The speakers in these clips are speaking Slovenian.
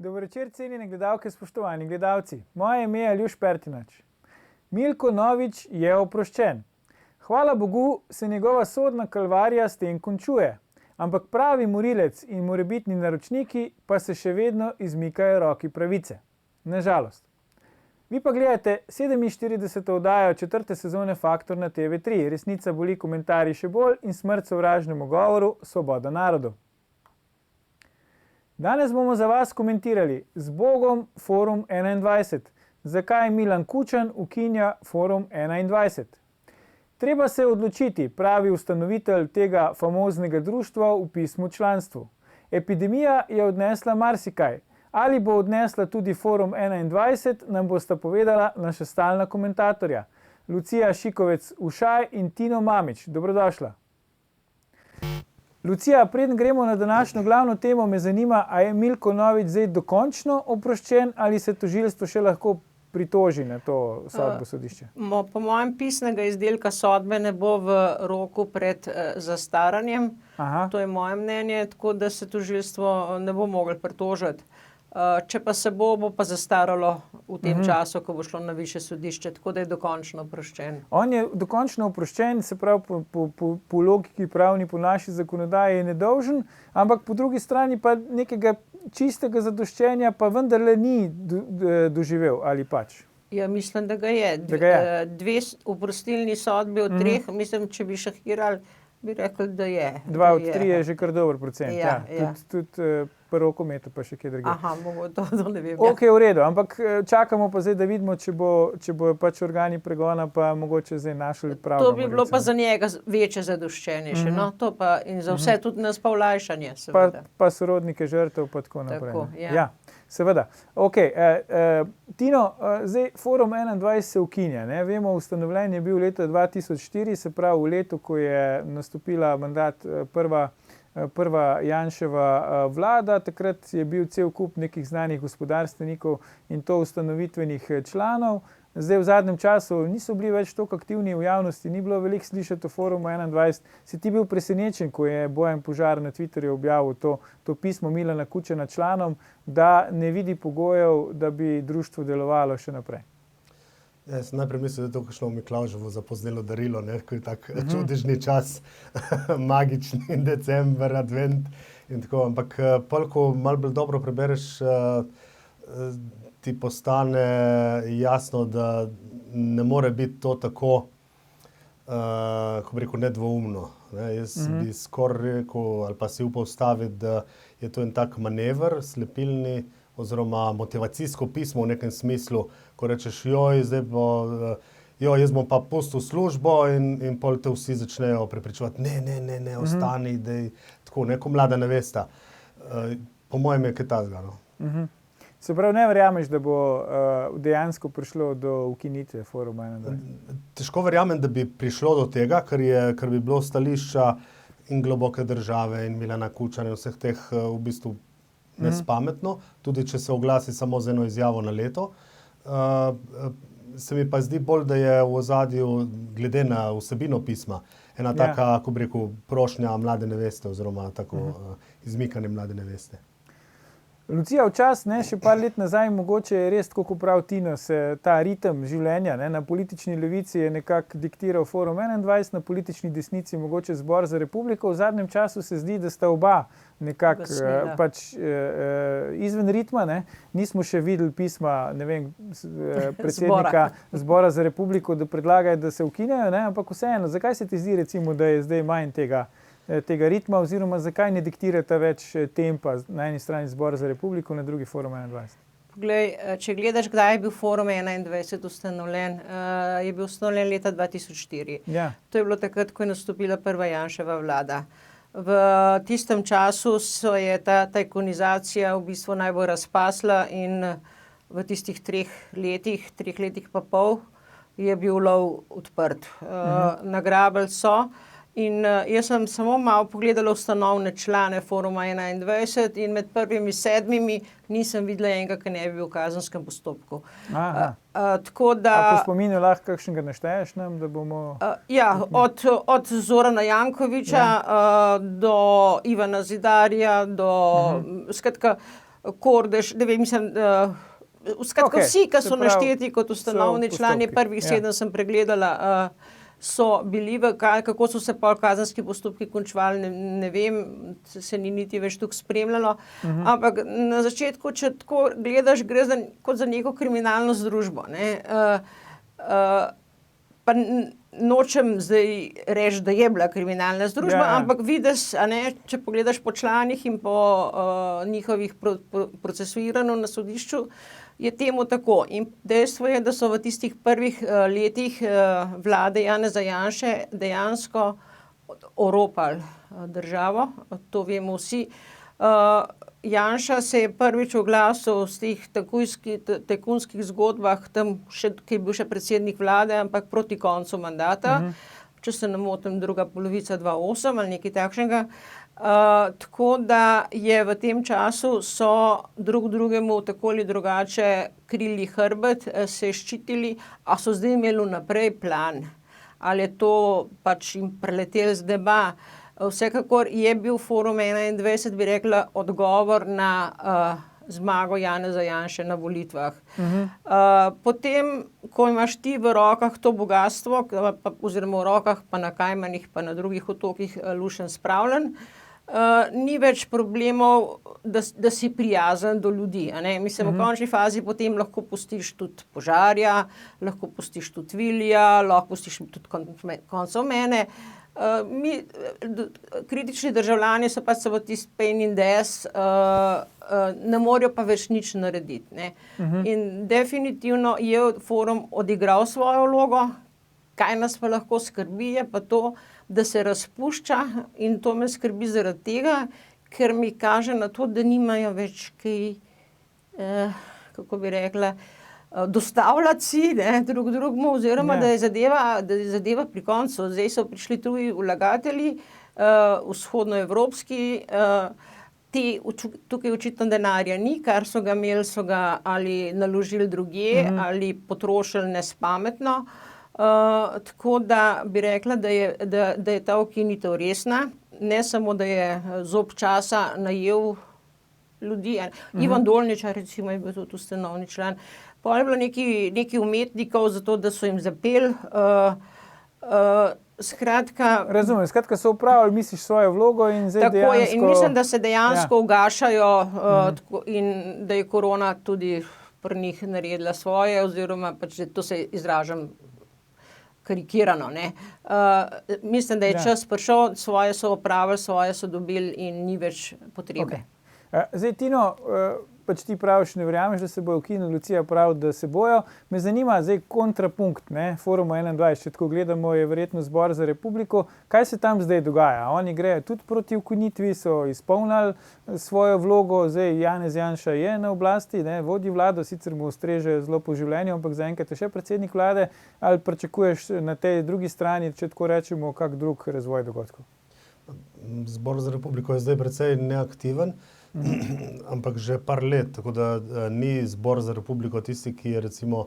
Dober večer, cenjene gledalke, spoštovani gledalci. Moje ime je Aljuš Pertinač. Milko Novič je oproščen. Hvala Bogu se njegova sodna kalvarija s tem končuje. Ampak pravi morilec in morebitni naročniki pa se še vedno izmikajo roki pravice. Nažalost. Vi pa gledate 47. oddajo 4. sezone Faktor na TV3. Resnica boli, komentarji še bolj in smrt sovražnemu govoru, svoboda narodu. Danes bomo za vas komentirali z Bogom Forum 21. Zakaj Milan Kučan ukinja Forum 21? Treba se odločiti, pravi ustanovitelj tega famoznega društva v pismu članstvu. Epidemija je odnesla marsikaj. Ali bo odnesla tudi Forum 21, nam bosta povedala naša stalna komentatorja. Lucija Šikovec-Ušaj in Tino Mamić. Dobrodošla. Lucija, preden gremo na današnjo glavno temo, me zanima, a je Milko Novič zdaj dokončno oproščen ali se tožilstvo še lahko pritoži na to sodbo sodišča? Po mojem pisnega izdelka sodbe ne bo v roku pred zastaranjem. Aha. To je moje mnenje, tako da se tožilstvo ne bo moglo pritožiti. Če pa se bo pa zastaralo v tem času, ko bo šlo na višje sodišče, tako da je dokončno oproščen. On je dokončno oproščen, se pravi po logiki pravni, po naši zakonodaji je nedolžen, ampak po drugi strani pa nekega čistega zadoščenja pa vendarle ni doživel, ali pač? Ja, mislim, da ga je. Dve oprostilni sodbi od treh, mislim, če bi šahirali, bi rekli, da je. 2 od 3 je že kar dober procent. Ja. Tudi prvo kometo pa še kje drugje. Aha, to ne vem. Ok, v redu, ampak čakamo pa zdaj, da vidimo, če bo pač organi pregona pa mogoče zdaj našli pravno. To bi bilo pa za njega večje zadoščenje še, no? To pa in za vse tudi nas pa olajšanje, seveda. Pa sorodnike žrtev pa tako naprej. Tako, ja. Seveda. Ok, Tino, zdaj Forum 21 se ukinja, ne? Vemo, ustanovljen je bil leta 2004, se pravi v letu, ko je nastopila mandat prva Janševa vlada. Takrat je bil cel kup nekih znanih gospodarstvenikov in to ustanovitvenih članov. Zdaj v zadnjem času niso bili več toliko aktivni v javnosti, ni bilo veliko slišati o Forumu 21. Si ti bil presenečen, ko je Bojan Požar na Twitterju objavil to pismo Milana Kučana članom, da ne vidi pogojev, da bi društvo delovalo še naprej? Jaz najprej mislim, da je to kakšno Miklavževo zapoznelo darilo, ne? Ko je tak čudežni čas, magični december, advent in tako. Ampak pol, ko malo bolj dobro prebereš, ti postane jasno, da ne more biti to tako, kako bi rekel, nedvoumno. Ne? Jaz bi skoraj rekel, ali pa si upal staviti, da je to en tak manever, slepilni, oziroma motivacijsko pismo v nekem smislu, ko rečeš, jaz bom pa pustil službo in pol te vsi začnejo prepričevati, ne, ostani, dej, tako, neko mlada nevesta. Po mojem je kaj takega, no. Se pravi, ne verjameš, da bo dejansko prišlo do ukinitve Foruma 21? Težko verjamem, da bi prišlo do tega, ker bi bilo stališča in Globoke države in Milana Kučana in vseh teh v bistvu nespametno, tudi če se oglasi samo z eno izjavo na leto. Se mi pa zdi bolj, da je v ozadju, glede na vsebino pisma, ena taka, kako bi rekel, prošnja mlade neveste oziroma tako izmikanje mlade neveste. Lucija, včasih, še par let nazaj, mogoče je res, kako prav Tino, se ta ritem življenja, na politični levici je nekako diktiral Forum 21, na politični desnici mogoče Zbor za republiko. V zadnjem času se zdi, da sta oba nekako izven ritma, ne. Nismo še videli pisma, ne vem, predsednika Zbora za republiko, da predlagajo, da se ukinejo, ne, ampak vseeno, zakaj se ti zdi, recimo, da je zdaj manj tega ritma, oziroma zakaj ne diktirata več tempa na eni strani Zbor za republiko, na drugi Forum 21? Poglej, če gledaš, kdaj je bil Forum 21 ustanovljen, je bil ustanovljen leta 2004. Ja. To je bilo takrat, ko je nastopila prva Janševa vlada. V tistem času je ta tajkunizacija v bistvu najbolj razpasla in v tistih 3 letih pa pol je bil lov odprt. Nagrabili so. In jaz sem samo malo pogledala ustanovne člane Foruma 21 in med prvimi 7 nisem videla enega, ki ne bi bil v kazenskem postopku. Tako da... A po spominu lahko kakšnega našteješ nam, da bomo... Od Zorana Jankovića do Ivana Zidarja, do... Skratka, Kordež, ne vem, mislim, skratka, vsi, ki so našteti kot ustanovni člani, prvih 7 sem pregledala, so bili kako so se pol kazenski postopki končevali, ne vem, se ni niti več tukaj spremljalo, ampak na začetku, če tako gledaš, gre kot za neko kriminalno združbo, ne, pa nočem zdaj reči, da je bila kriminalna združba, ampak vidiš, a ne, če pogledaš po članih in po njihovih procesuiranju na sodišču, je temu tako. In dejstvo je, da so v tistih prvih letih vlade Janeza Janše dejansko oropali državo, to vemo vsi. Janša se je prvič oglasil v teh tajkunskih zgodbah, tam še, ki je bil še predsednik vlade, ampak proti koncu mandata, če se ne motim, druga polovica 2008 ali nekaj takšnega. Tako da je v tem času so drugemu tako ali drugače krili hrbet, se ščitili, a so zdaj imeli vnaprej plan. Ali je to pač jim preletelo z neba. Vsekakor je bil Forum 21, bi rekla, odgovor na zmago Janeza Janše na volitvah. Potem, ko imaš ti v rokah to bogastvo, oziroma v rokah pa na Kajmanih pa na drugih otokih lušen spravljen, ni več problemov, da si prijazen do ljudi. A ne? Mislim, v končni fazi potem lahko pustiš tudi Požarja, lahko pustiš tudi Vilija, lahko pustiš tudi koncev mene. Mi, kritični državljani so pač v tisti pain in des, ne morejo pa več nič narediti. Ne? In definitivno je Forum odigral svojo vlogo, kaj nas pa lahko skrbi, je pa to, da se razpušča, in to me skrbi zaradi tega, ker mi kaže na to, da nimajo več kaj, kako bi rekla, dostavljati si, ne, drugemu, oziroma da je zadeva pri koncu. Zdaj so prišli tuji vlagatelji, vzhodnoevropski, tukaj očitno denarja ni, kar so ga imeli, so ga ali naložili drugje, ali potrošili nespametno. Tako da bi rekla, da je ta ukinitev resna, ne samo, da je zob časa najel ljudi. Ivan Dolničar, recimo, je bil tudi ustanovni član. Potem je bilo nekaj umetnikov, zato da so jim zapeli. Skratka... Razumem, skratka so upravili, misliš, svojo vlogo in zdaj dejansko... Tako je, in mislim, da se dejansko ugašajo in da je korona tudi pri njih naredila svoje, oziroma pač to se izražam karikirano, ne. Mislim, da je čas prišel, svoje so opravili, svoje so dobili in ni več potrebe. Zdaj, Tino, pač ti praviš, ne verjameš, da se bojo ukinili, Lucija pravi, da se bojo. Me zanima zdaj kontrapunkt, ne, Foruma 21, če tako gledamo, je verjetno Zbor za republiko. Kaj se tam zdaj dogaja? Oni grejo tudi proti ukinitvi, so izpolnili svojo vlogo, zdaj Janez Janša je na oblasti, ne, vodi vlado, sicer mu ustreže zelo po življenju, ampak zaenkrat je še predsednik vlade, ali pričakuješ na tej drugi strani, če tako rečemo, kak drug razvoj dogodkov? Zbor za republiko je zdaj precej neaktiven, ampak že par let, tako da ni Zbor za republiko tisti, ki je recimo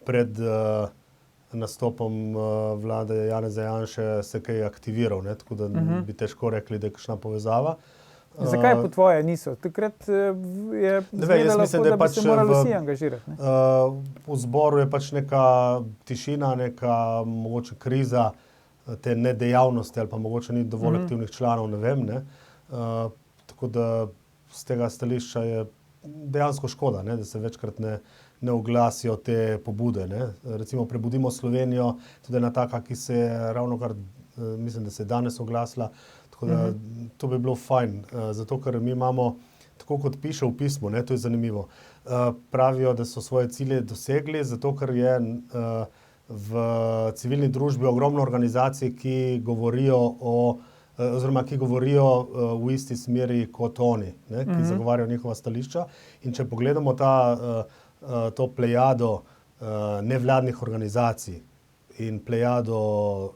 pred nastopom vlade Janeza Janše se kaj aktiviral, ne? Tako da bi težko rekli, da je kakšna povezava. Zakaj po tvoje niso? Takrat je izgledalo, da bi se morali vsi angažirati. Ne? V zboru je pač neka tišina, neka mogoče kriza te nedejavnosti ali pa mogoče ni dovolj aktivnih članov, ne vem. Ne? Tako da z tega stališča je dejansko škoda, ne, da se večkrat ne oglasijo te pobude. Ne. Recimo Prebudimo Slovenijo, tudi ena taka, ki se je ravnokar, mislim, da se je danes oglasila, tako da to bi bilo fajn, zato ker mi imamo, tako kot piše v pismu, ne, to je zanimivo, pravijo, da so svoje cilje dosegli, zato ker je v civilni družbi ogromno organizacij, ki govorijo v isti smeri kot oni, ne, ki zagovarjajo njihova stališča. In če pogledamo to plejado nevladnih organizacij in plejado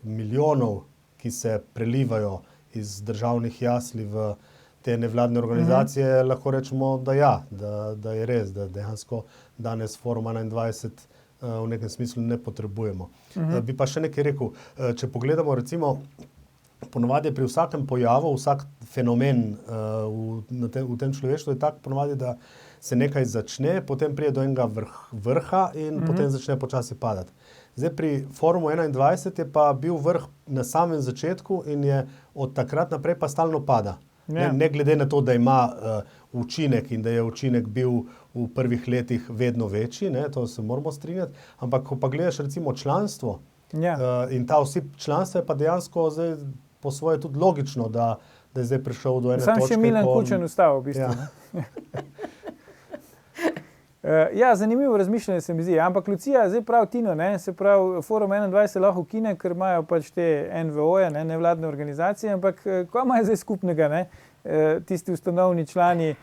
milijonov, ki se prelivajo iz državnih jasli v te nevladne organizacije, lahko rečemo, da ja, da je res, da dejansko danes Forum 21 v nekem smislu ne potrebujemo. Bi pa še nekaj rekel, če pogledamo recimo ponovadi je pri vsakem pojavu, vsak fenomen v tem človeštvu je tak ponovadi, da se nekaj začne, potem pride do enega vrha in potem začne počasi padati. Zdaj pri Forumu 21 je pa bil vrh na samem začetku in je od takrat naprej pa stalno pada. Ne glede na to, da ima učinek in da je učinek bil v prvih letih vedno večji, ne, to se moramo strinjati, ampak ko pa gledaš recimo članstvo in ta osip članstva je pa dejansko zdaj po svoje tudi logično, da je zdaj prišel do ene točke. Sam še Milan Kučan ustal v bistvu. Zanimivo razmišljanje se mi zdi, ampak Lucija, zdaj prav Tino, se pravi Forum 21 lahko ukine, ker imajo pač te NVO-je, nevladne organizacije, ampak kaj imajo zdaj skupnega, tisti ustanovni člani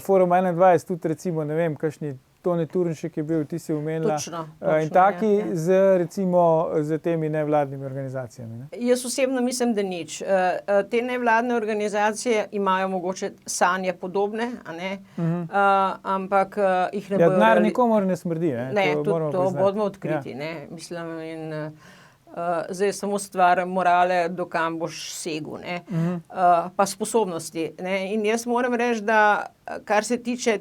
Forum 21, tudi recimo, ne vem, kakšni Tone Turnšek je bil, ti si omenila, in taki z temi nevladnimi organizacijami. Ne? Jaz osebno mislim, da nič. Te nevladne organizacije imajo mogoče sanje podobne, a ne? Ampak jih ne bojo... Denar nikomor ne smrdi, ne? Ne, to bodimo odkriti, ne? Mislim, in zdaj samo stvar morale, do kam boš segel, ne? Pa sposobnosti, ne? In jaz moram reči, da kar se tiče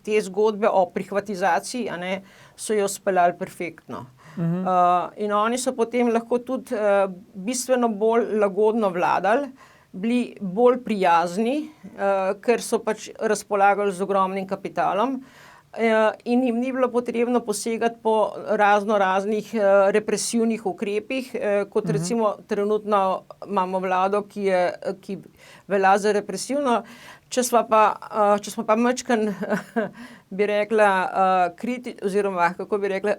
te zgodbe o prihvatizaciji, a ne, so jo speljali perfektno. In oni so potem lahko tudi bistveno bolj lagodno vladali, bili bolj prijazni, ker so pač razpolagali z ogromnim kapitalom, in jim ni bilo potrebno posegati po raznih represivnih ukrepih, kot recimo trenutno imamo vlado, ki velja za represivno. Če smo pa majčkeno, bi rekla,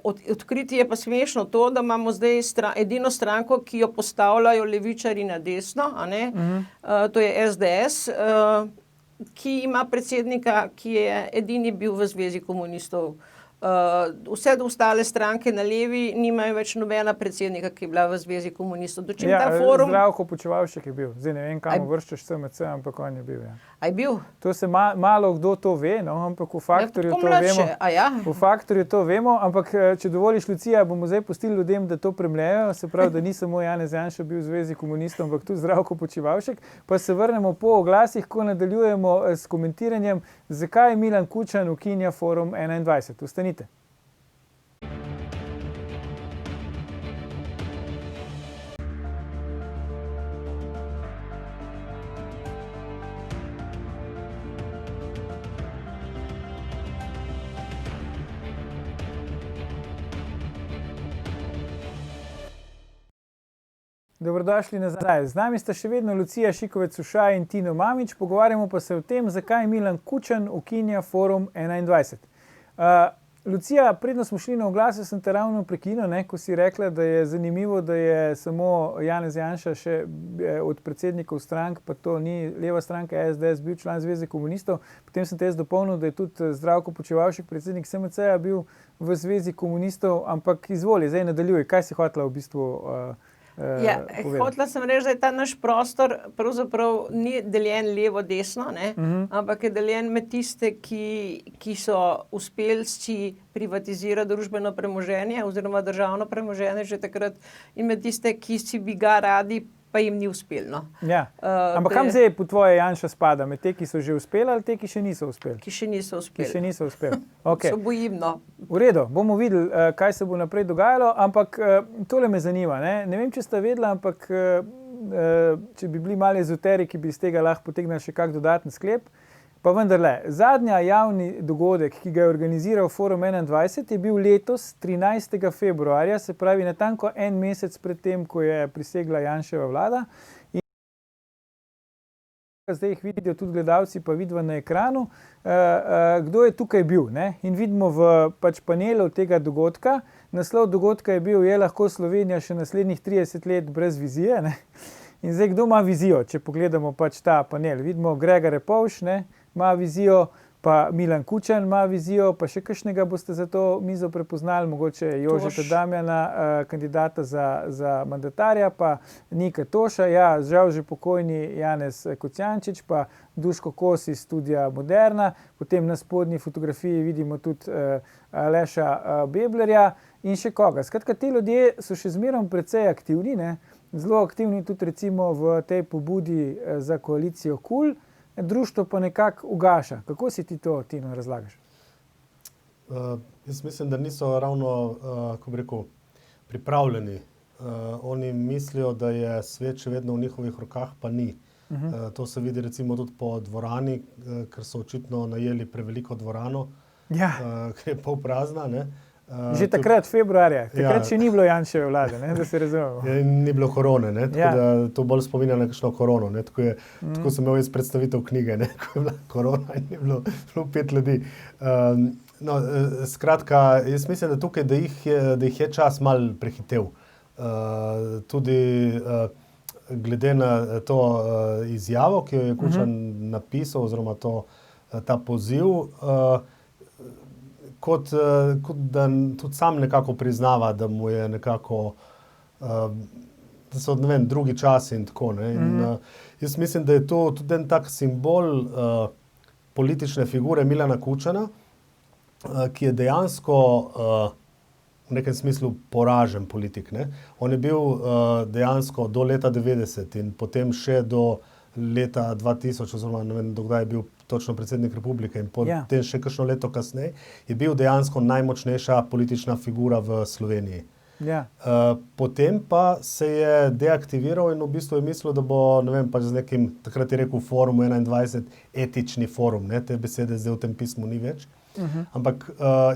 odkriti je pa smešno to, da imamo zdaj edino stranko, ki jo postavljajo levičarji na desno, a ne? To je SDS, ki ima predsednika, ki je edini bil v Zvezi komunistov. Vse ostale stranke na levi nimajo več nobena predsednika, ki je bila v Zvezi komunistov. Zdravko Počivalšek je bil. Zdaj ne vem, kam uvrščaš SMC, ampak on je bil. A je bil? To se malo kdo to ve, ampak v Faktorju to vemo. V Faktorju to vemo, ampak če dovoliš, Lucija, bomo zdaj pustili ljudem, da to premljajo, se pravi, da ni samo Janez Janša bil v Zvezi komunistov, ampak tudi Zdravko Počivalšek. Pa se vrnemo po oglasih, ko nadaljujemo s komentiranjem, zakaj Milan Kučan ukinja Forum 21. Ostanite. Dobrodošli nazaj. Z nami sta še vedno Lucija Šikovec-Ušaj in Tino Mamić. Pogovarjamo pa se o tem, zakaj Milan Kučan ukinja Forum 21. Lucija, predno smo šli na oglase, sem te ravno prekinil, ko si rekla, da je zanimivo, da je samo Janez Janša še od predsednikov strank, pa to ni leva stranka SDS, bil član Zveze komunistov. Potem sem te jaz dopolnil, da je tudi Zdravko Počivalšek, predsednik SMC-ja, bil v Zvezi komunistov, ampak izvoli, zdaj nadaljuj, kaj si hotela v bistvu hotela sem reči, da je ta naš prostor pravzaprav ni deljen levo-desno, ampak je deljen med tiste, ki so uspeli si privatizirati družbeno premoženje oziroma državno premoženje že takrat, in med tiste, ki si bi ga radi, pa jim ni uspelo. Ampak kam zdaj po tvoje Janša spada? Med te, ki so že uspeli ali te, ki še niso uspeli? Ki še niso uspeli. Okay. Se bojim, no. V redu, bomo videli, kaj se bo naprej dogajalo, ampak tole me zanima. Ne vem, če sta vedela, ampak če bi bili malo ezoteriki, bi iz tega lahko potegnili še kak dodaten sklep. Pa vendarle, zadnja javni dogodek, ki ga je organiziral Forum 21, je bil letos 13. februarja, se pravi natanko en mesec pred tem, ko je prisegla Janševa vlada. In zdaj jih vidijo tudi gledalci, pa vidva na ekranu, kdo je tukaj bil. Ne? In vidimo v panelu tega dogodka. Naslov dogodka je bil, je lahko Slovenija še naslednjih 30 let brez vizije. Ne? In zdaj, kdo ima vizijo, če pogledamo ta panel? Vidimo Grega Repovž, ima vizijo, pa Milan Kučan ima vizijo, pa še kakšnega boste za to mizo prepoznali, mogoče Jožeta Damjana, kandidata za mandatarja, pa Nika Toša, žal že pokojni Janez Kocjančič, pa Duško Kos iz Studia Moderna, potem na spodnji fotografiji vidimo tudi Aleša Beblerja in še koga. Skratka, ti ljudje so še zmerom precej aktivni, zelo aktivni tudi recimo v tej pobudi za koalicijo KUL, društvo pa nekako ugaša. Kako si ti to, Tino, razlagaš? Jaz mislim, da niso ravno, kako bi rekel, pripravljeni. Oni mislijo, da je svet še vedno v njihovih rokah, pa ni. To se vidi recimo tudi po dvorani, ker so očitno najeli preveliko dvorano, ki je pol prazna. Že takrat, februarja, takrat še ni bilo Janševe vlade, da se razumemo. Ni bilo korone, tako da to bolj spominja na kakšno korono. Tako sem imel jaz predstavitev knjige, ko je bila korona in je bilo 5 ljudi. Skratka, jaz mislim, da tukaj, da jih je čas malo prehitel. Tudi glede na to izjavo, ki jo je Kučan napisal, oziroma ta poziv, kot da tudi sam nekako priznava, da mu je nekako, da so, ne vem, drugi časi in tako. Jaz mislim, da je to tudi en tak simbol politične figure Milana Kučana, ki je dejansko v nekem smislu poražen politik. On je bil dejansko do leta 90 in potem še do leta 2000, oziroma ne vem, dokdaj je bil točno predsednik republike in potem še kakšno leto kasneje, je bil dejansko najmočnejša politična figura v Sloveniji. Potem pa se je deaktiviral in v bistvu je mislil, da bo, ne vem, pač z nekim, takrat je rekel Forum 21, etični forum, te besede zdaj v tem pismu ni več. Ampak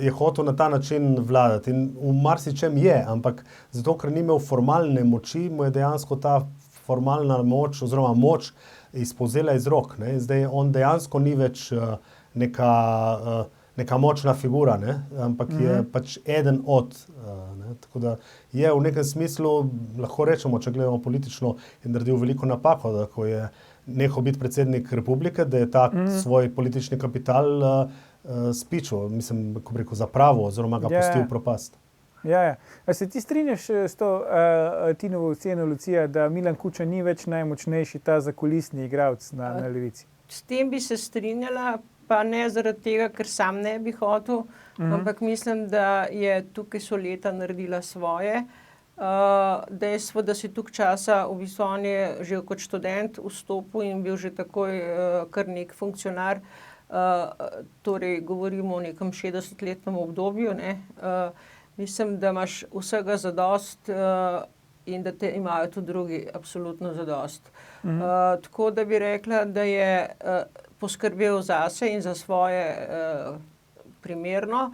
je hotel na ta način vladati in v marsičem je, ampak zato, ker ni imel formalne moči, mu je dejansko ta formalna moč oziroma moč izpolzela iz rok. Zdaj on dejansko ni več neka močna figura, ampak je pač eden od. Tako da je v nekem smislu, lahko rečemo, če gledamo politično, je naredil veliko napako, da ko je nehal biti predsednik republike, da je ta svoj politični kapital spičil, mislim, ko bi rekel, zapravil oziroma ga pustil propast. A se ti strinjaš s to Tinovo oceno, Lucija, da Milan Kučan ni več najmočnejši ta zakulisni igralec na levici? S tem bi se strinjala, pa ne zaradi tega, ker sam ne bi hotel, ampak mislim, da je tukaj so leta naredila svoje. Dejstvo, da si toliko časa, v bistvu on je že kot študent vstopil in bil že takoj kar nek funkcionar, torej govorimo o nekem 60-letnem obdobju, mislim, da imaš vsega zadost in da te imajo tudi drugi absolutno zadost. Tako da bi rekla, da je poskrbel zase in za svoje primerno,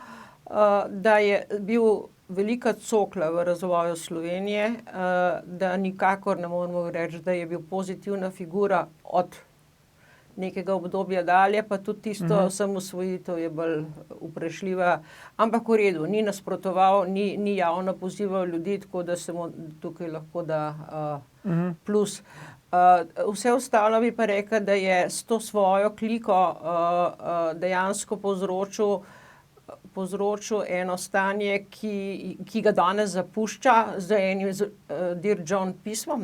da je bil velika cokla v razvoju Slovenije, da nikakor ne moremo reči, da je bil pozitivna figura od nekega obdobja dalje, pa tudi tisto osamosvojitev je bolj vprašljiva, ampak v redu, ni nasprotoval, ni javno pozival ljudi, tako da se mu tukaj lahko da plus. Vse ostalo bi pa rekla, da je s to svojo kliko dejansko povzročil eno stanje, ki ga danes zapušča z enim Dear John pismom,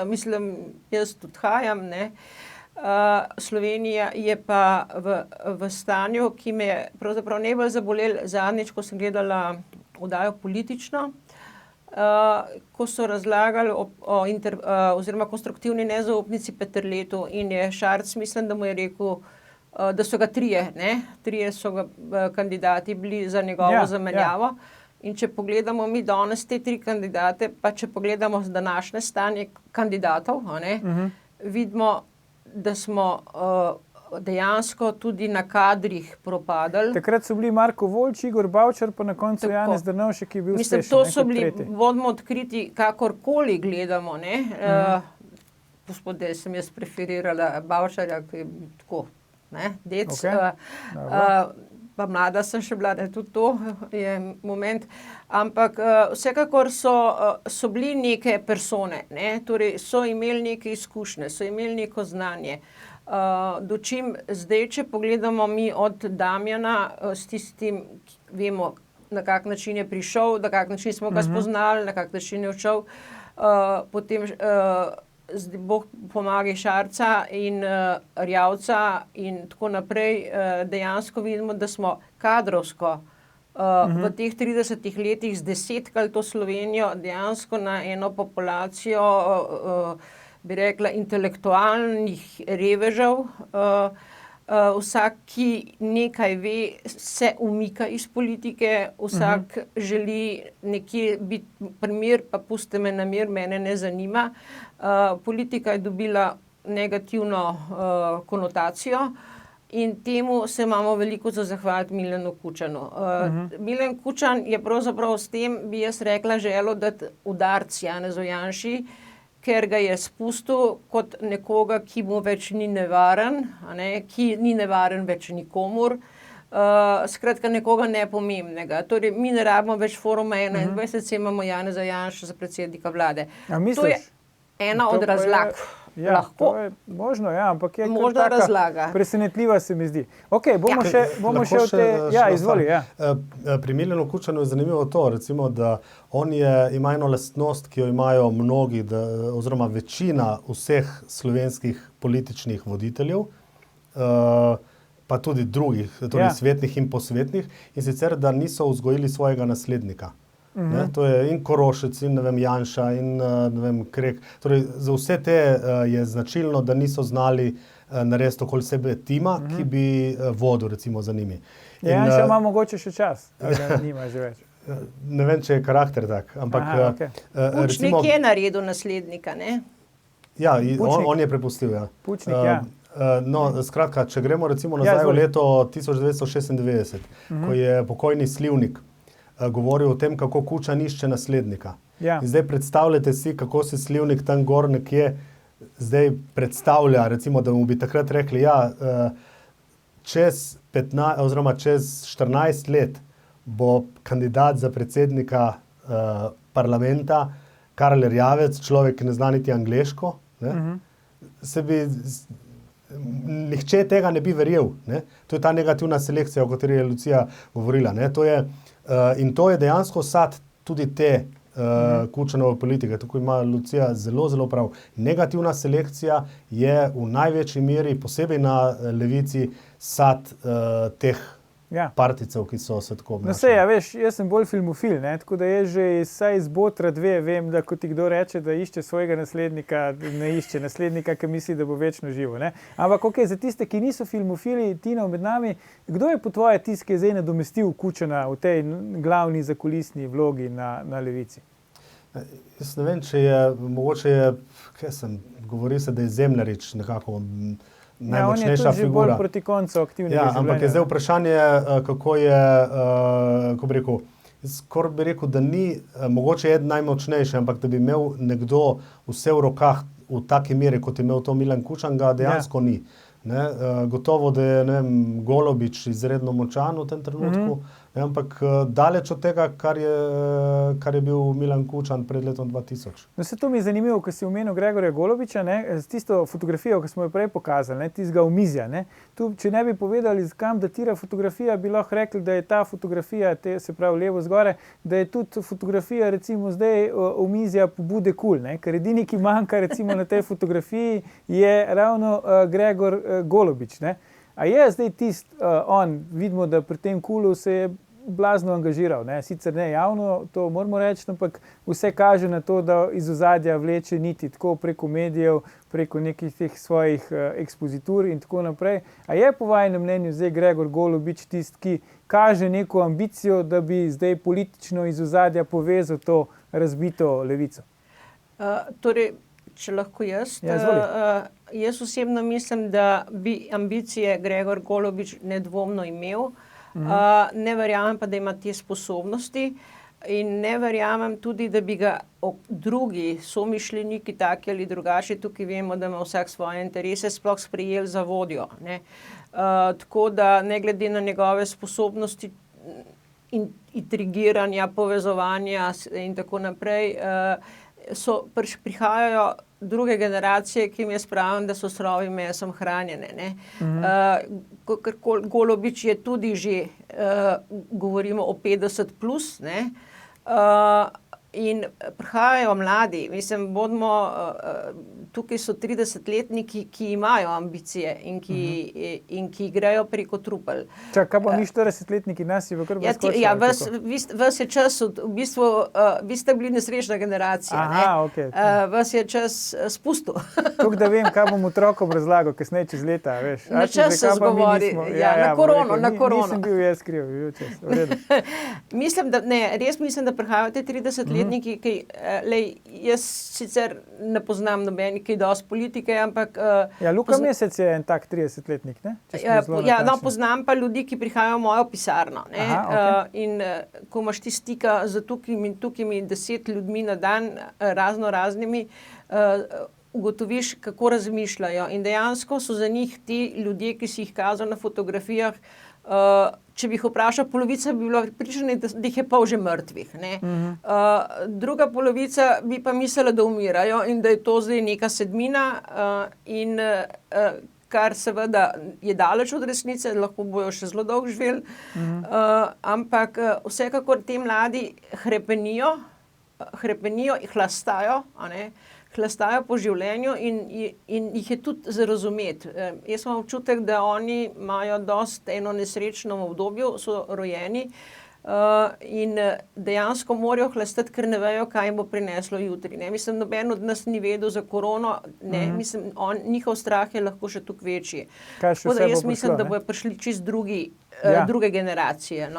mislim, jaz odhajam, Slovenija je pa v stanju, ki me je pravzaprav najbolj zabolel zadnjič, ko sem gledala oddajo Politično, ko so razlagali oziroma konstruktivni nezaupnici Peterletu in je Šarec, mislim, da mu je rekel, da so ga trije so ga kandidati bili za njegovo zamenjavo. In če pogledamo mi danes te 3 kandidate, pa če pogledamo današnje stanje kandidatov, vidimo, da smo dejansko tudi na kadrih propadali. Takrat so bili Marko Voljč, Igor Bavčar, pa na koncu Janez Drnovšek, ki je bil uspešen. Mislim, to so bili, bodimo odkriti, kakorkoli gledamo, Gospod, sem jaz preferirala Bavčarja, ki je tako, dec. Pa mlada sem še bila, tudi to je moment, ampak vsekakor so bili neke persone, torej so imeli neke izkušnje, so imeli neko znanje. Dočim zdaj, če pogledamo mi od Damjana s tistim, vemo, na kak način je prišel, na kak način smo ga spoznali, na kak način je odšel, potem Bog pomagaj Šarca in Erjavca in tako naprej, dejansko vidimo, da smo kadrovsko v teh 30 letih zdesetkali to Slovenijo dejansko na eno populacijo, bi rekla, intelektualnih revežev. Vsak, ki nekaj ve, se umika iz politike, vsak želi nekje biti primer, pa pusti me na mir, mene ne zanima. Politika je dobila negativno konotacijo in temu se imamo veliko za zahvaliti Milanu Kučanu. Milan Kučan je pravzaprav s tem, bi jaz rekla, želel dati udarec Janezu Janši, ker ga je spustil kot nekoga, ki mu več ni nevaren, ki ni nevaren več nikomur. Skratka, nekoga nepomembnega. Torej, mi ne rabimo več Foruma 21, saj imamo Janeza Janšo za predsednika vlade. A misliš? To je ena od razlag. To je možno, ampak je možna razlaga. Presenetljiva se mi zdi. Ok, bomo še v te... izvoli. Pri Milanu Kučanu je zanimivo to, recimo, da on ima eno lastnost, ki jo imajo mnogi, oziroma večina vseh slovenskih političnih voditeljev, pa tudi drugih, torej svetnih in posvetnih, in sicer, da niso vzgojili svojega naslednika. To je in Korošec, in Janša, in Krek. Torej, za vse te je značilno, da niso znali narediti okoli sebe tima, ki bi vodil recimo za njimi. Janša ima mogoče še čas, da nima že več. Ne vem, če je karakter tak, ampak... Pučnik je naredil naslednika, ne? Ja, on je prepustil, ja. Pučnik, Skratka, če gremo recimo nazaj v leto 1996, ko je pokojni Slivnik govoril o tem, kako Kučan išče naslednika. In zdaj predstavljate si, kako se Slivnik tam gor nekje zdaj predstavlja, recimo, da mu bi takrat rekli, čez 14 let bo kandidat za predsednika parlamenta Karel Erjavec, človek, ki ne zna niti angleško, nihče tega ne bi verjel. To je ta negativna selekcija, o kateri je Lucija govorila. In to je dejansko sad tudi te Kučanove politike. Tukaj ima Lucija zelo, zelo prav. Negativna selekcija je v največji meri, posebej na levici, sad teh particev, ki so se tako obnašali. Jaz sem bolj filmofil, tako da je že saj iz Botra 2 vem, da ko ti kdo reče, da išče svojega naslednika, ne išče naslednika, ki misli, da bo večno živo. Ampak za tiste, ki niso filmofili, Tino, med nami, kdo je po tvoje tisti, ki je zdaj nadomestil Kučana v tej glavni zakulisni vlogi na levici? Jaz ne vem, če je, mogoče je, govori se, da je Zemljarič nekako najmočnejša figura. On je tudi že bolj proti koncu aktivnega življenja. Ampak je zdaj vprašanje, kako je, skoraj bi rekel, da ni, mogoče je najmočnejši, ampak da bi imel nekdo vse v rokah v taki meri, kot je imel to Milan Kučan, ga dejansko ni. Gotovo, da je Golobič izredno močan v tem trenutku, ampak daleč od tega, kar je bil Milan Kučan pred letom 2000. To mi je zanimivo, ko si omenil Gregorja Golobiča, s tisto fotografijo, ki smo jo prej pokazali, tistega omizja. Tu, če ne bi povedali, kam datira fotografija, bi lahko rekli, da je ta fotografija, se pravi levo zgore, da je tudi fotografija recimo zdaj omizja Pobude KUL, ker edini, ki manjka recimo na tej fotografiji, je ravno Gregor Golobič. A je zdaj on, vidimo, da pri tem KUL-u se je blazno angažiral, sicer ne javno, to moramo reči, ampak vse kaže na to, da iz ozadja vleče niti tako preko medijev, preko nekih teh svojih ekspozitur in tako naprej. A je po vajinem mnenju zdaj Gregor Golobič tisti, ki kaže neko ambicijo, da bi zdaj politično iz ozadja povezal to razbito levico? Torej, če lahko jaz. Jaz osebno mislim, da bi ambicije Gregor Golobič nedvomno imel. Ne verjamem pa, da ima te sposobnosti in ne verjamem tudi, da bi ga drugi somišljeniki, taki ali drugačni, tukaj vemo, da ima vsak svoje interese, sploh sprejeli za vodjo. Tako da ne glede na njegove sposobnosti intrigiranja, povezovanja in tako naprej, prihajajo druge generacije, ki mi jaz pravim, da so s surovim mesom hranjene. Golobič je tudi že, govorimo o 50 plus, in prihajajo mladi. Mislim, bodimo tukaj so 30-letniki, ki imajo ambicije in ki grejo preko trupel. Čak, kaj pa mi 40-letniki nas je v kar preskočili? Ja, vas je čas, v bistvu, vi ste bili nesrečna generacija. Aha, okej. Vas je čas spustil. Tako da vem, kaj bom otrokom razlagal, kasneje čez leta, veš. Na čas se zgovori, na korono. Nisem bil jaz kriv, bil čas, v redu. Res mislim, da prihajajo te 30-letniki, ki, jaz sicer ne poznam nobenih, ki dosti politike, ampak... Ja, Luka Mesec je en tak 30-letnik, ne? Poznam pa ljudi, ki prihajajo v mojo pisarno, ne? Aha, okay. In ko imaš ti stika z tukimi 10 ljudmi na dan, raznimi, ugotoviš, kako razmišljajo. In dejansko so za njih ti ljudje, ki si jih kazal na fotografijah, če bi jih vprašal, polovica bi bila pričana, da jih je pol že mrtvih. Druga polovica bi pa mislila, da umirajo in da je to zdaj neka sedmina in kar seveda je daleč od resnice, lahko bojo še zelo dolgo živeli, ampak vsekakor te mladi hrepenijo, hlastajo, hlastajo po življenju in jih je tudi za razumeti. Jaz imam občutek, da oni imajo dosti eno nesrečno obdobju, so rojeni in dejansko morajo hlastati, ker ne vejo, kaj jim bo prineslo jutri. Mislim, noben od nas ni vedel za korono, mislim, njihov strah je lahko še toliko večji. Tako da jaz mislim, da bojo prišli čist druge generacije,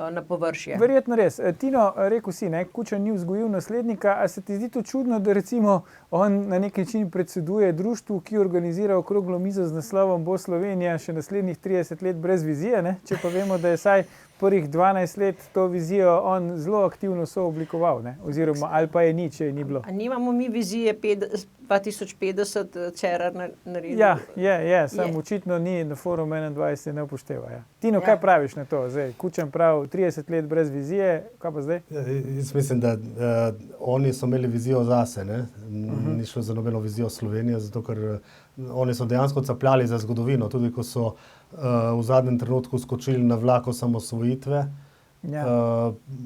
na površje. Verjetno res. Tino, rekel si, Kučan ni vzgojil naslednika, a se ti zdi to čudno, da recimo on na nek način predseduje društvu, ki organizira okroglo mizo z naslovom Bo Slovenija še naslednjih 30 let brez vizije, ne? Če pa vemo, da je saj prvih 12 let to vizijo on zelo aktivno sooblikoval, ne? Oziroma, ali pa je ni, če je ni bilo. A nimamo mi vizije 2050 Cerar naredil? Ja, samo očitno ni na forumu 21 se ne upošteva. Ja. Tino, kaj praviš na to? Zdaj, Kučan prav 30 let brez vizije, kaj pa zdaj? Jaz mislim, da oni so imeli vizijo zase, ne? Ni šlo za nobeno vizijo Slovenije, zato ker oni so dejansko capljali za zgodovino, tudi ko so v zadnjem trenutku skočili na vlak osamosvojitve,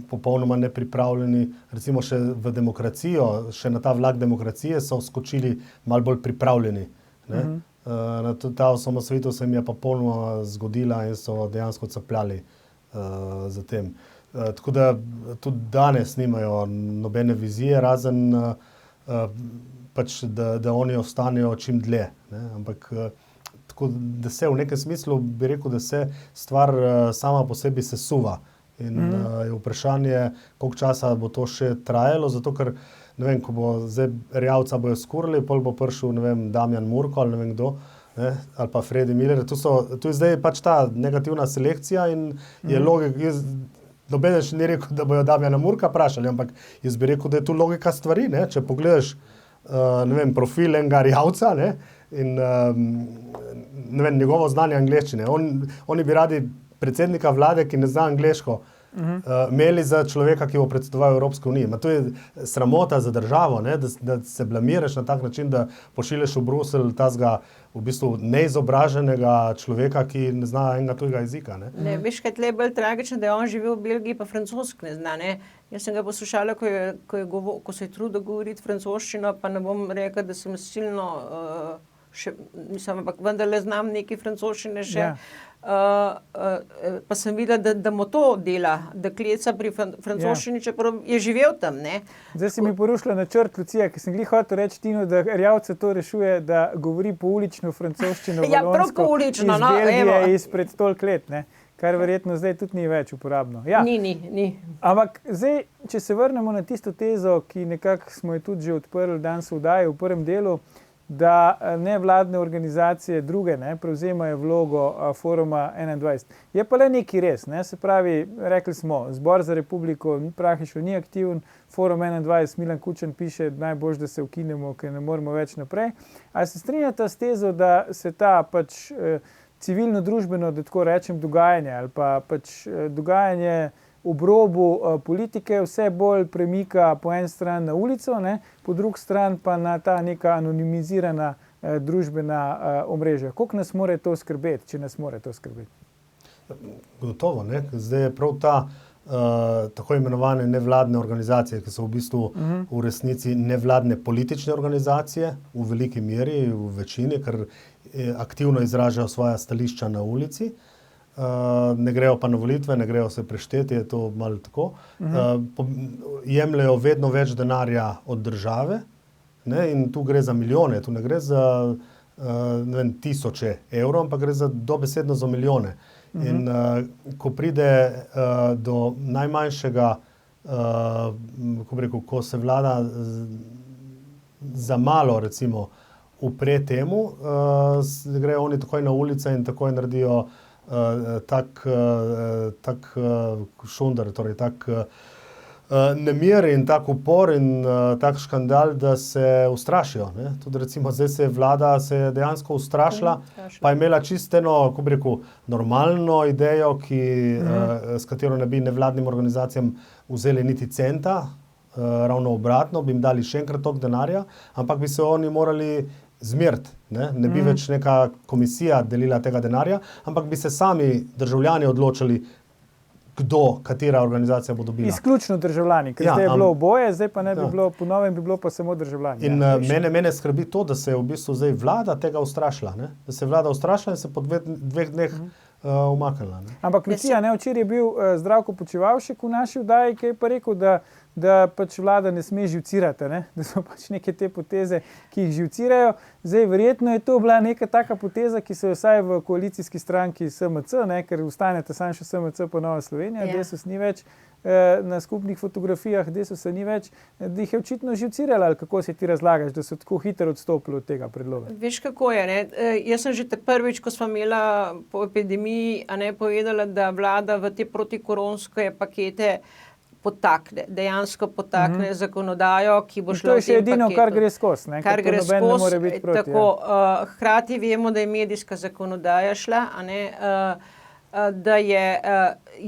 popolnoma nepripravljeni, recimo še v demokracijo, še na ta vlak demokracije so skočili malo bolj pripravljeni. Ta osamosvojitev se jim je pa popolnoma zgodila in so dejansko capljali za tem. Tako da tudi danes nimajo nobene vizije, razen pač, da oni ostanejo čim dlje. Ampak tako, da se v nekem smislu bi rekel, da se stvar sama po sebi sesuva. In je vprašanje, koliko časa bo to še trajalo, zato ker, ne vem, ko bo zdaj Erjavca bojo skurili, pol bo prišel, ne vem, Damjan Murko ali ne vem kdo, ali pa Fredi Miller. Tu je zdaj pač ta negativna selekcija in je logika, noben še ni rekel, da bojo Damjana Murka vprašali, ampak jaz bi rekel, da je tu logika stvari, ne? Če pogledaš, ne vem, profil enega Erjavca, ne? In ne vem, njegovo znanje angleščine. Oni bi radi predsednika vlade, ki ne zna angleško, imeli za človeka, ki bo predsedoval Evropske unije. To je sramota za državo, ne? Da se blamiraš na tak način, da pošilješ v Bruselj tazga v bistvu neizobraženega človeka, ki ne zna enega tujega jezika. Ne, veš, kaj tle je bolj tragično, da je on živel v Belgiji, pa francosko ne zna, ne? Jaz sem ga poslušala, ko se je trudil govoriti francoščino, pa ne bom rekla, da sem silno ampak vendarle znam nekaj francoščine še. Pa sem videla, da mu to dela, da kleca pri francoščini, čeprav je živel tam, ne. Zdaj si mi porušila načrt, Lucija, ker sem glih hotel reči, Tino, da Erjavca to rešuje, da govori poulično francoščino valonsko iz Belgije izpred toliko let, ne. Kar verjetno zdaj tudi ni več uporabno. Ja. Ni. Ampak zdaj, če se vrnemo na tisto tezo, ki nekako smo jo tudi že odprli danes v oddaji v prvem delu, da nevladne organizacije druge prevzemajo vlogo foruma 21. Je pa le nekaj res, se pravi, rekli smo, Zbor za republiko praktično ni aktiven, forum 21, Milan Kučan piše, najboljše, da se ukinemo, ker ne moremo več naprej. Ali se strinjata s tezo, da se ta pač civilno-družbeno, da tako rečem, dogajanje ali pa pač dogajanje ob robu politike vse bolj premika po eni strani na ulico, po drugi strani pa na ta neka anonimizirana družbena omrežja. Koliko nas more to skrbeti, če nas more to skrbeti? Gotovo, ne? Zdaj je prav ta tako imenovane nevladne organizacije, ki so v bistvu v resnici nevladne politične organizacije v veliki meri, v večini, ker aktivno izražajo svoja stališča na ulici. Ne grejo pa na volitve, ne grejo se prešteti, je to malo tako. Jemljajo vedno več denarja od države, ne, in tu gre za milijone, tu ne gre za tisoče evrov, ampak gre za dobesedno za milijone. In ko pride do najmanjšega, ko se vlada za malo, recimo, upre temu, grejo oni takoj na ulice in takoj naredijo tak šunder, torej tak nemir in tak upor in tak škandal, da se ustrašijo. Ne? Tudi recimo zdaj vlada se je dejansko ustrašila, pa je imela čisteno, ko bi rekel, normalno idejo, s katero ne bi nevladnim organizacijam vzeli niti centa, ravno obratno, bi jim dali še enkrat toliko denarja, ampak bi se oni morali zmeriti. Ne bi več neka komisija delila tega denarja, ampak bi se sami državljani odločili, katera organizacija bo dobila. Izključno državljani, ker zdaj je bilo oboje, zdaj pa ne bi bilo, po novem bi bilo pa samo državljani. In mene skrbi to, da se je v bistvu zdaj vlada tega ustrašila. Ne? Da se je vlada ustrašila in se po dveh dneh umaknila. Ampak Lucija, včeraj je bil Zdravko Počivalšek v naši oddaji, ki je pa rekel, da pač vlada ne sme živcirati, ne? Da so pač neke te poteze, ki jih živcirajo. Zdaj, verjetno je to bila neka taka poteza, ki se je vsaj v koalicijski stranki SMC, ne? Ker ustanete samo še SMC pa Nova Slovenija, Desus ni več na skupnih fotografijah, Desusa ni več, da jih je očitno živcirala, ali kako se ti razlagaš, da so tako hitro odstopili od tega predloga? Veš, kako je, ne? Jaz sem že prvič, ko smo imela po epidemiji, povedala, da vlada v te protikoronske pakete dejansko potakne zakonodajo, ki bo šla v tem paketu. To je še edino, kar gre skozi, ne? Kar gre skozi, ne more biti proti. tako, hkrati vemo, da je medijska zakonodaja šla, da je...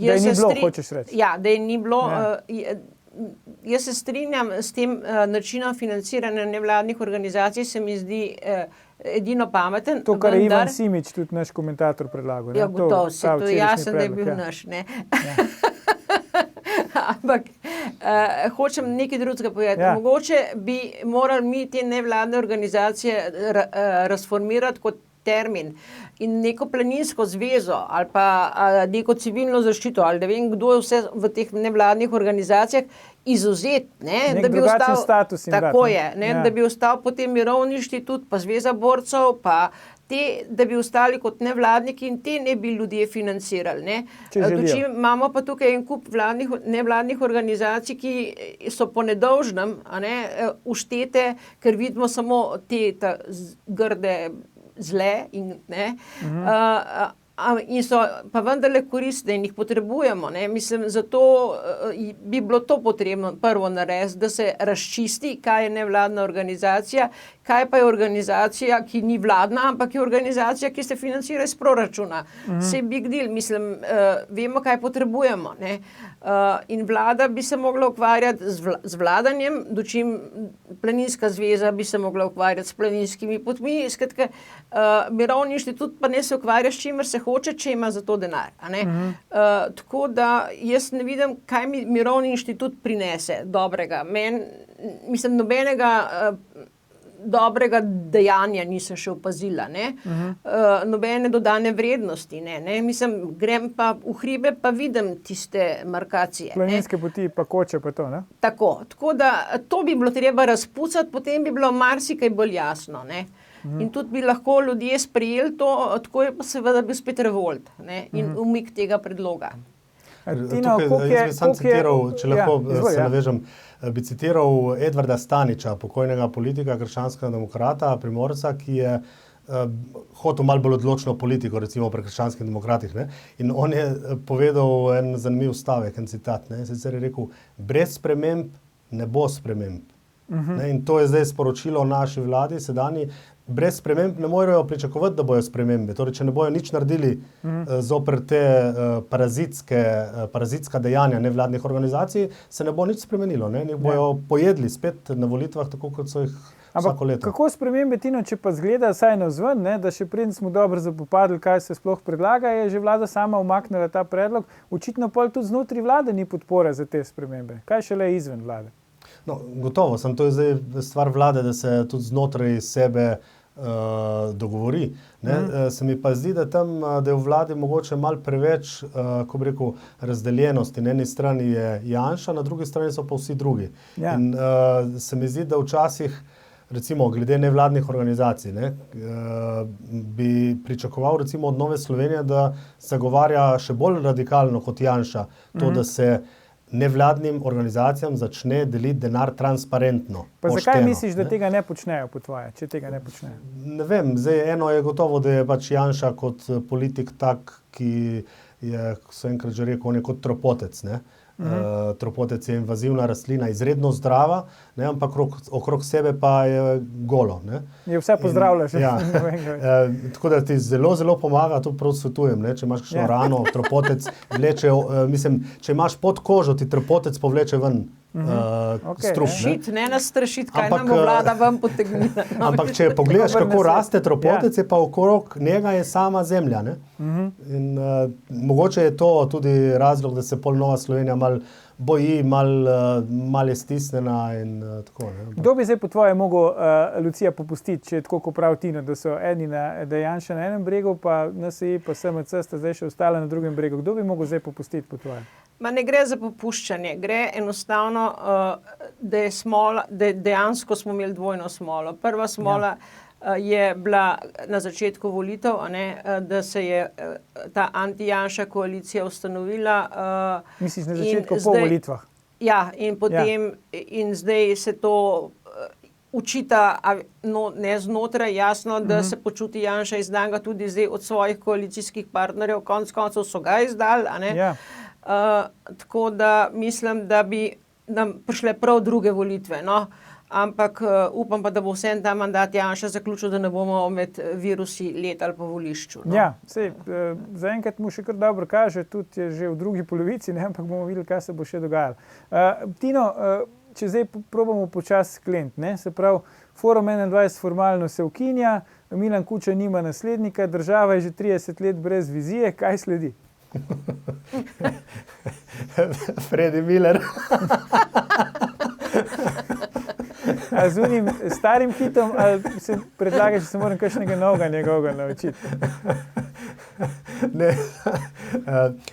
da je ni bilo, hočeš reči. Ja, da je ni bilo. Jaz se strinjam s tem načinom financiranja nevladnih organizacij, se mi zdi edino pameten. To, kar je Ivan Simič, tudi naš komentator predlagal. Ja, gotovo, se to jasno, da je bil naš, ne? Ampak hočem nekaj drugega povedati. Mogoče bi morali mi te nevladne organizacije razformirati kot termin in neko planinsko zvezo ali pa neko civilno zaščito ali ne vem, kdo je vse v teh nevladnih organizacijah izuzet, nek drugačen status jim dati. Tako je, da bi ostal potem Mirovni inštitut, pa Zveza borcev, pa da bi ostali kot nevladniki in te ne bi ljudje financirali. Ne? Imamo pa tukaj en kup nevladnih organizacij, ki so po nedolžnem uštete, ker vidimo samo te grde zle in in so pa vendarle koristne in jih potrebujemo. Ne? Mislim, zato bi bilo to potrebno prvo narediti, da se razčisti, kaj je nevladna organizacija, kaj pa je organizacija, ki ni vladna, ampak je organizacija, ki se financira iz proračuna. Vse big deal, mislim, vemo, kaj potrebujemo. Ne? In vlada bi se mogla ukvarjati z vladanjem, dočim Planinska zveza bi se mogla ukvarjati s planinskimi potmi. Skratka, Mirovni inštitut pa ne se ukvarja s čimer se hoče, če ima za to denar. Tako da jaz ne vidim, kaj mi Mirovni inštitut prinese dobrega. Mislim, nobenega dobrega dejanja nisem še opazila, nobene dodane vrednosti, mislim, grem pa v hribe, pa vidim tiste markacije. Planinske poti, pa koče, pa to, ne? Tako da to bi bilo treba razpucati, potem bi bilo marsikaj bolj jasno, In tudi bi lahko ljudje sprejeli to, tako je pa seveda bil spet revolt, in umik tega predloga. Jaz bi sam citiral, če lahko se navežem, bi citiral Edvarda Staniča, pokojnega politika, krščanskega demokrata, Primorca, ki je hotel malo bolj odločno politiko, recimo pri krščanskih demokratih. In on je povedal en zanimiv stavek, en citat. Sicer je rekel, brez sprememb ne bo sprememb. In to je zdaj sporočilo naši vladi, sedanji. Brez sprememb ne morejo pričakovati, da bojo spremembe. Torej, če ne bojo nič naredili zoper te parazitska dejanja nevladnih organizacij, se ne bo nič spremenilo. Njih bojo pojedli spet na volitvah, tako kot so jih vsako leto. Kako spremembe, Tino, če pa zgleda saj navzven, da še preden smo dobro zapopadli, kaj se sploh predlaga, je že vlada sama umaknila ta predlog. Očitno pol tudi znotraj vlade ni podpore za te spremembe. Kaj šele izven vlade? No, gotovo, to je zdaj stvar vlade, da se tudi znotraj sebe dogovori. Se mi pa zdi, da je v vladi mogoče malo preveč, ko bi rekel, razdeljenosti. Na eni strani je Janša, na drugi strani so pa vsi drugi. Ja. In se mi zdi, da včasih, recimo glede nevladnih organizacij, bi pričakoval recimo od Nove Slovenije, da zagovarja še bolj radikalno kot Janša to, da se nevladnim organizacijam začne deliti denar transparentno. Pa zakaj misliš, da tega ne počnejo po tvoje, če tega ne počnejo? Ne vem, zdaj eno je gotovo, da je pač Janša kot politik tak, ki je, ko sem enkrat že rekel, on je kot tropotec, Tropotec je invazivna rastlina, izredno zdrava, ampak okrog sebe pa je golo. Je vse pozdravljaš. Tako da ti zelo, zelo pomaga, to prav svetujem, če imaš kakšno rano, tropotec vleče, če imaš pod kožo, ti tropotec povleče ven strup. Šit, ne nas strašiti, kaj nam vlada ven potegnila. Ampak če pogledaš, kako raste tropotec, je pa okrog njega je sama zemlja. In mogoče je to tudi razlog, da se pol Nova Slovenija malo boji, malo je stisnjena in tako. Kdo bi zdaj po tvoje mogel Lucija popustiti, če je tako, kot pravi Tino, da so da je Janša na enem bregu, pa NSI, pa SMC sta zdaj še ostala na drugem bregu. Kdo bi mogel zdaj popustiti po tvoje? Ma ne gre za popuščanje, gre enostavno, da je smola, da dejansko smo imeli dvojno smolo. Prva smola je bila na začetku volitev, da se je ta anti-Janša koalicija ustanovila. Misliš na začetku po volitvah? Ja, in potem in zdaj se to učita, ne znotraj, jasno, da se počuti Janša izdanega tudi zdaj od svojih koalicijskih partnerjev, konec koncev so ga izdali, tako da mislim, da bi nam prišle prav druge volitve, ampak upam pa, da bo vsem ta mandat Janša zaključil, da ne bomo med virusi letali po volišču. Ja, zaenkrat mu še kar dobro kaže, tudi je že v drugi polovici, ampak bomo videli, kaj se bo še dogajalo. Tino, če zdaj probamo počasi skleniti, se pravi, Forum 21 formalno se ukinja, Milan Kučan nima naslednika, država je že 30 let brez vizije, kaj sledi? Fredi Miller. A z unim starim hitom ali se predlagaš, da se moram kakšnega novega njegovega naučiti? Ne.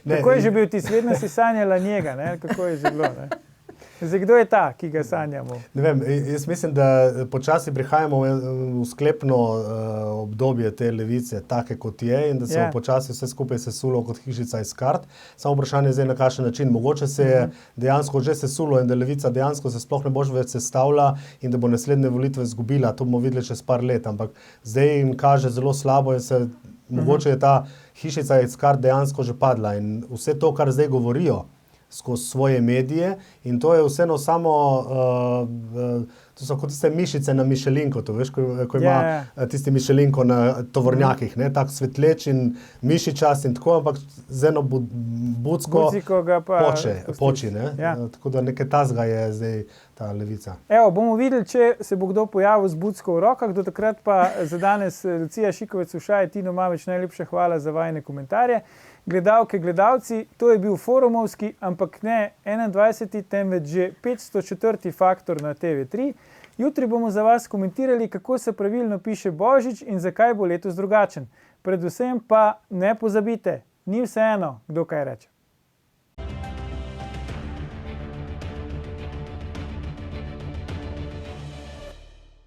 Kako je že bil ti, vedno si sanjala njega, kako je že bilo? Zdaj, kdo je ta, ki ga sanjamo? Ne vem, jaz mislim, da počasi prihajamo v sklepno obdobje te levice, take kot je, in da se bo počasi vse skupaj sesulo kot hišica iz kart. Samo vprašanje je zdaj na kakšen način. Mogoče se je dejansko že sesulo in da levica dejansko se sploh ne bo več sestavlja in da bo naslednje volitve izgubila. To bomo videli čez par let, ampak zdaj jim kaže zelo slabo in se mogoče je ta hišica iz kart dejansko že padla. In vse to, kar zdaj govorijo skozi svoje medije, in to je vseeno samo, to so kot tiste mišice na mišelinko, to veš, ko ima tisti mišelinko na tovornjakih, tak svetleč in mišičast in tako, ampak z eno bucko poči, tako da nekaj tazga je zdaj ta levica. Evo, bomo videli, če se bo kdo pojavil z bucko v rokah, do takrat pa za danes Lucija Šikovec-Ušaj, Tino Mamić, najlepša hvala za vajine komentarje. Gledalke, gledalci, to je bil forumovski, ampak ne 21. temveč že 504. faktor na TV3. Jutri bomo za vas komentirali, kako se pravilno piše Božič in zakaj bo letos drugačen. Predvsem pa ne pozabite, ni vseeno, kdo kaj reče.